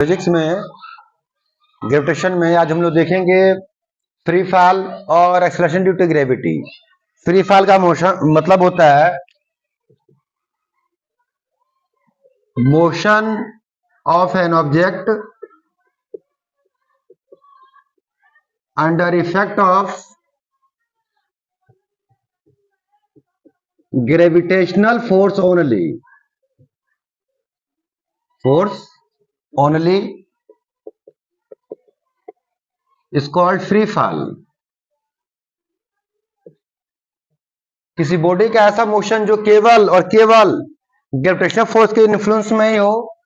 Physics में gravitation में आज हम लोग देखेंगे फ्री फॉल और acceleration due to gravity. Free fall का मोशन मतलब होता है motion of an object under effect of gravitational force only is called free fall। किसी बॉडी का ऐसा मोशन जो केवल और केवल ग्रेविटेशनल फोर्स के इन्फ्लुएंस में ही हो,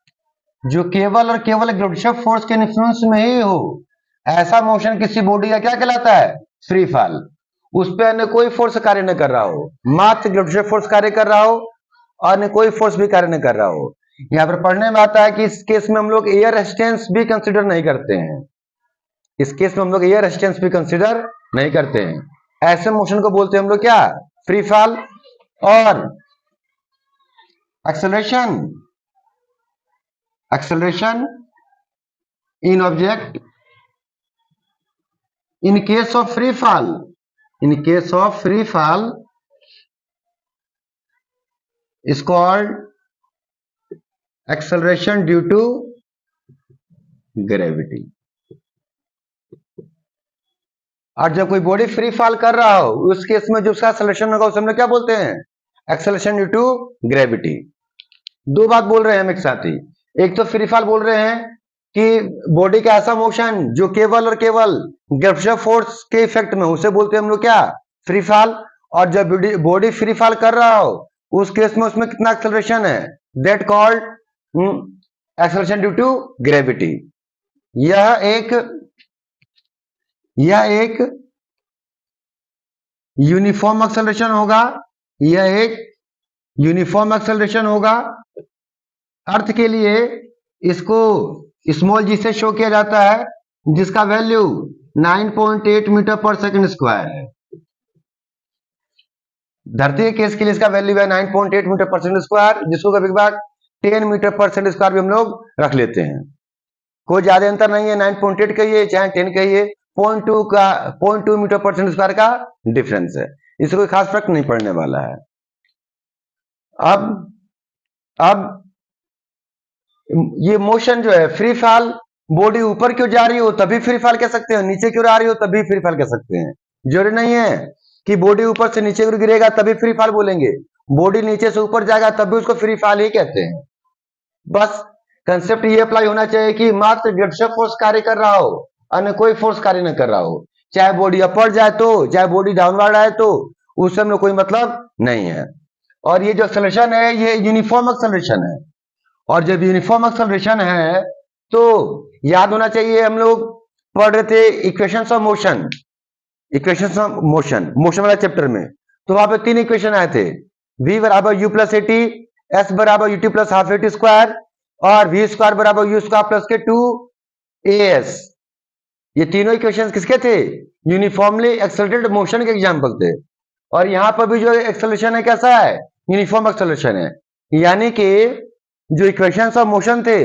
जो केवल और केवल ग्रेविटेशनल फोर्स के इन्फ्लुएंस में ही हो, ऐसा मोशन किसी बॉडी का क्या कहलाता है? Free fall. उस पर अन्य कोई फोर्स कार्य न कर रहा हो, मात्र ग्रेविटेशनल फोर्स कार्य कर रहा हो, अन्य कोई फोर्स भी कार्य न कर रहा हो। यहां पर पढ़ने में आता है कि इस केस में हम लोग एयर रेजिस्टेंस भी कंसिडर नहीं करते हैं। इस केस में हम लोग एयर रेजिस्टेंस भी कंसीडर नहीं करते हैं। ऐसे मोशन को बोलते हैं हम लोग क्या? Free fall. और acceleration in object in case of free fall is called acceleration due to gravity. और जब कोई बॉडी फ्री फॉल कर रहा हो, उस केस में जो उसका एक्सेलरेशन होगा उसे हम लोग क्या बोलते हैं? Acceleration due to gravity. दो बात बोल रहे हैं हम एक साथ ही। एक तो फ्री फॉल बोल रहे हैं कि बॉडी का ऐसा मोशन जो केवल और केवल ग्रेविटेशनल फोर्स के इफेक्ट में, उसे बोलते हैं हम लोग क्या? Free fall. और जब बॉडी फ्री फॉल कर रहा हो, उस केस में उसमें कितना एक्सेलरेशन है? That called acceleration due to gravity. यह एक यूनिफॉर्म एक्सेलरेशन होगा। अर्थ के लिए इसको स्मॉल जी से शो किया जाता है, जिसका वैल्यू 9.8 मीटर पर सेकंड स्क्वायर है। धरती के केस के लिए इसका वैल्यू है 9.8 मीटर पर सेकंड स्क्वायर, जिसको कभी कभार 10 मीटर पर सेकंड स्क्वायर भी हम लोग रख लेते हैं। कोई ज्यादा अंतर नहीं है, 9.8 कहिए चाहे 10 कहिए, 0.2 मीटर पर सेकंड स्क्वायर का डिफरेंस है। इससे कोई खास फर्क नहीं पड़ने वाला है। अब ये मोशन जो है फ्री फॉल, बॉडी ऊपर क्यों जा रही हो तभी फ्री फॉल कह सकते हैं, नीचे क्यों आ रही हो तभी फ्री फॉल कह सकते हैं। जरूरी नहीं है कि बॉडी ऊपर से नीचे गिरेगा तभी फ्री फॉल बोलेंगे। बॉडी नीचे से ऊपर जाएगा तब भी उसको फ्री फॉल ही कहते हैं। बस कंसेप्ट ये अप्लाई होना चाहिए कि मात्र ग्रेविटेशनल फोर्स कार्य कर रहा हो, अन्य कोई फोर्स कार्य न कर रहा हो। चाहे बॉडी अपर जाए तो, चाहे बॉडी डाउनवर्ड आए तो, उस सब में कोई मतलब नहीं है। और ये जो एक्सेलरेशन है ये यूनिफॉर्म एक्सेलरेशन है। और जब यूनिफॉर्म एक्सेलरेशन है तो याद होना चाहिए, हम लोग पढ़ रहे थे इक्वेशंस ऑफ मोशन वाला चैप्टर में, तो वहां पे 3 इक्वेशन आए थे। v बराबर u प्लस एटी, s बराबर ut plus half eighty square, और v स्क्वायर बराबर u स्क्वायर प्लस के 2as। ये तीनों इक्वेशंस किसके थे? यूनिफॉर्मली एक्सेलरेटेड मोशन के एग्जांपल थे। और यहां पर भी जो एक्सेलरेशन है कैसा है? यूनिफॉर्म एक्सेलरेशन है। यानी कि जो इक्वेशंस ऑफ मोशन थे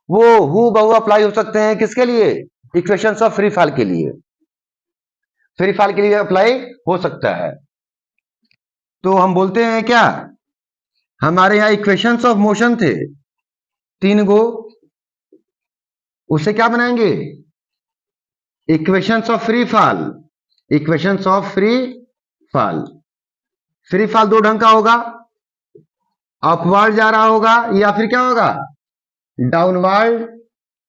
वो हूबहू अप्लाई हो सकते हैं किसके लिए? इक्वेशंस ऑफ फ्री फॉल के लिए। फ्री फॉल के लिए अप्लाई हो सकता है। तो हम बोलते हैं क्या, हमारे यहां इक्वेशंस ऑफ मोशन थे 3 गो, उसे क्या बनाएंगे? Equations of free fall. Free fall 2 ढंग का होगा, अपवर्ड जा रहा होगा या फिर क्या होगा? डाउनवर्ड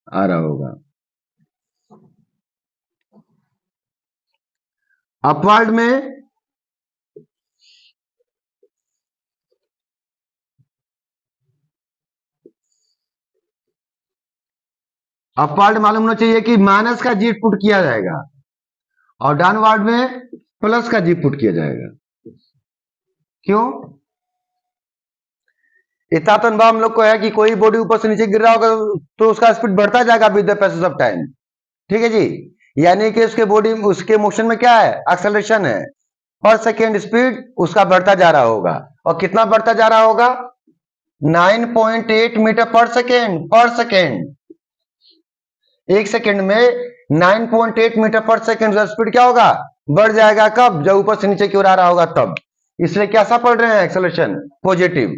आ रहा होगा। अपवर्ड मालूम होना चाहिए कि माइनस का जी पुट किया जाएगा, और डाउनवर्ड में प्लस का जी पुट किया जाएगा। क्यों? इतना तो अनुभव हम लोग को है कि कोई बॉडी ऊपर से नीचे गिर रहा होगा तो उसका स्पीड बढ़ता जाएगा with the passage of time. ठीक है जी। यानी कि उसके मोशन में क्या है? एक्सेलरेशन है। पर सेकेंड स्पीड उसका बढ़ता जा रहा होगा। और कितना बढ़ता जा रहा होगा? 9.8 मीटर पर सेकेंड 1 सेकंड में 9.8 मीटर पर सेकंड का स्पीड क्या होगा, बढ़ जाएगा। कब, जब ऊपर से नीचे की ओर आ रहा होगा तब। इसलिए कैसा पढ़ रहे हैं, एक्सेलरेशन पॉजिटिव।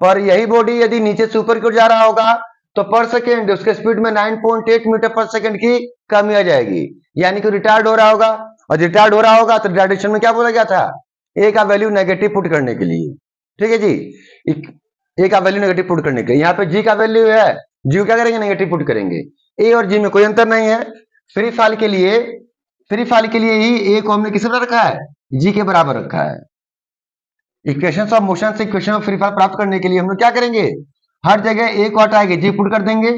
पर यही बॉडी यदि नीचे से ऊपर की ओर जा रहा होगा तो पर सेकंड उसके स्पीड में 9.8 मीटर पर सेकंड की कमी आ जाएगी, यानी कि रिटार्ड हो रहा होगा। और रिटार्ड हो रहा होगा तो रिटार्डेशन में क्या बोला गया था, ए का वैल्यू नेगेटिव पुट करने के लिए। ठीक है जी, ए का वैल्यू नेगेटिव पुट करने के लिए। यहाँ पे जी का वैल्यू है, जी क्या करेंगे, नेगेटिव पुट करेंगे। ए और जी में कोई अंतर नहीं है। फ्री फॉल के लिए ही ए को हमने किस तरह रखा है, जी के बराबर रखा है। इक्वेशन ऑफ मोशन से इक्वेशन ऑफ फ्री फॉल प्राप्त करने के लिए हम लोग क्या करेंगे, हर जगह ए को हटाएंगे, जी पुट कर देंगे।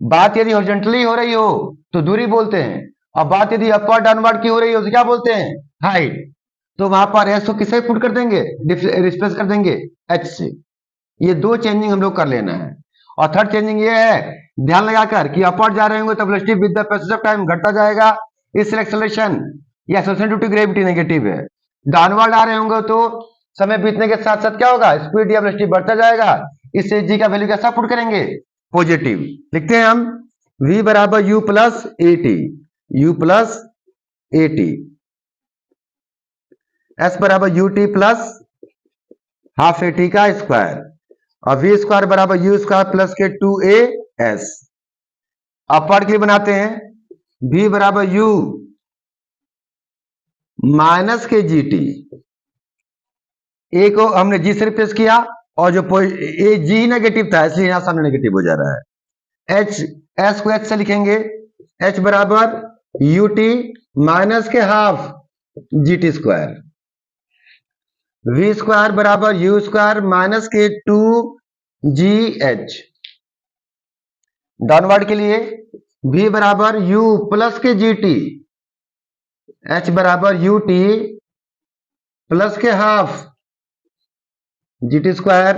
बात यदि हॉरिजॉन्टली हो रही हो तो दूरी बोलते हैं, और बात यदि अपवर्ड डाउनवर्ड की हो रही हो तो क्या बोलते हैं, हाइट। तो वहां पर एस को किससे पुट कर देंगे, रिप्लेस कर देंगे एच से। ये दो चेंजिंग हम लोग कर लेना है। और थर्ड चेंजिंग ये है, ध्यान लगाकर कि अपवर्ड जा रहे होंगे तो velocity with the passage of time घटता जाएगा, इसलिए एक्सेलरेशन या acceleration due to gravity negative है। डाउनवर्ड आ रहे होंगे तो समय बीतने के साथ साथ क्या होगा, स्पीड या वेलोसिटी बढ़ता जाएगा, इससे जी का वैल्यू कैसा पुट करेंगे, पॉजिटिव। लिखते हैं हम v बराबर u plus A T, s बराबर ut plus half A T का स्क्वायर, और v स्क्वायर बराबर u स्क्वायर प्लस के 2as। अपवर्ड के लिए बनाते हैं, v बराबर u माइनस के जी टी, ए को हमने जी से रिप्लेस किया, और जो ए जी नेगेटिव था इसलिए यहां सामने नेगेटिव हो जा रहा है। एच, एस को एच से लिखेंगे, एच बराबर यू टी माइनस के half g t square, v square बराबर यू स्क्वायर माइनस के 2gh। डाउनवर्ड के लिए v बराबर u प्लस के जी टी, h बराबर यू टी प्लस के हाफ जी टी स्क्वायर,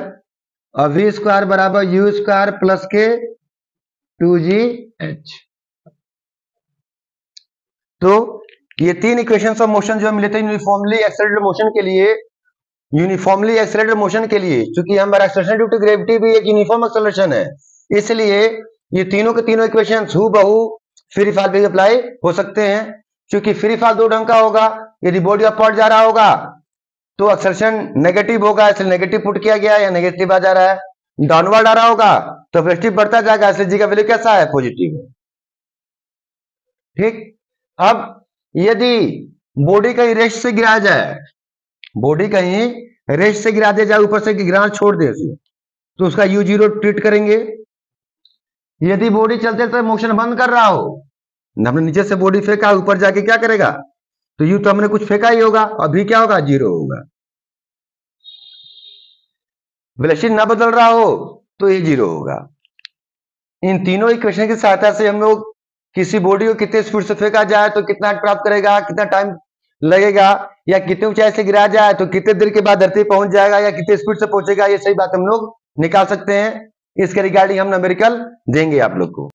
और v स्क्वायर बराबर यू स्क्वायर प्लस के 2gh। तो ये तीन इक्वेशंस ऑफ मोशन जो हम लेते हैं यूनिफॉर्मली एक्सेलरेटेड मोशन के लिए, चूंकि हमारा एक्सेलरेशन ड्यू टू ग्रेविटी भी एक यूनिफॉर्म एक्सेलरेशन है, इसलिए ये तीनों के तीनों इक्वेशंस हूबहू फ्री फॉल पे अप्लाई हो सकते हैं। क्योंकि फ्री फॉल दो ढंग का होगा, यदि बॉडी अपवर्ड जा रहा होगा तो एक्सेलरेशन नेगेटिव होगा, इसलिए नेगेटिव पुट किया गया या नेगेटिव आ जा रहा है। डाउनवर्ड आ रहा होगा तो वेलोसिटी बढ़ता जाएगा, इसलिए जी का वैल्यू कैसा है, पॉजिटिव है। ठीक, अब यदि बॉडी कहीं रेस्ट से गिरा जाए, ऊपर से गिराना छोड़ दे उसे, तो उसका u0 ट्रीट करेंगे। यदि बॉडी चलते चलते मोशन बंद कर रहा हो, हमने नीचे से बॉडी फेंका, ऊपर जाके क्या करेगा, तो यू तो हमने कुछ फेंका ही होगा, और भी क्या होगा, 0 होगा। वेलोसिटी ना बदल रहा हो तो ये 0 होगा। इन तीनों इक्वेशन की सहायता से हम लोग किसी बॉडी को कितने स्पीड से फेंका जाए तो कितना प्राप्त करेगा, कितना टाइम लगेगा, या कितने ऊंचाई से गिराया जाए तो कितने देर के बाद धरती पहुंच जाएगा, या कितने स्पीड से पहुंचेगा, ये सही बात हम लोग निकाल सकते हैं। इसके रिगार्डिंग हम न्यूमेरिकल देंगे आप लोग को।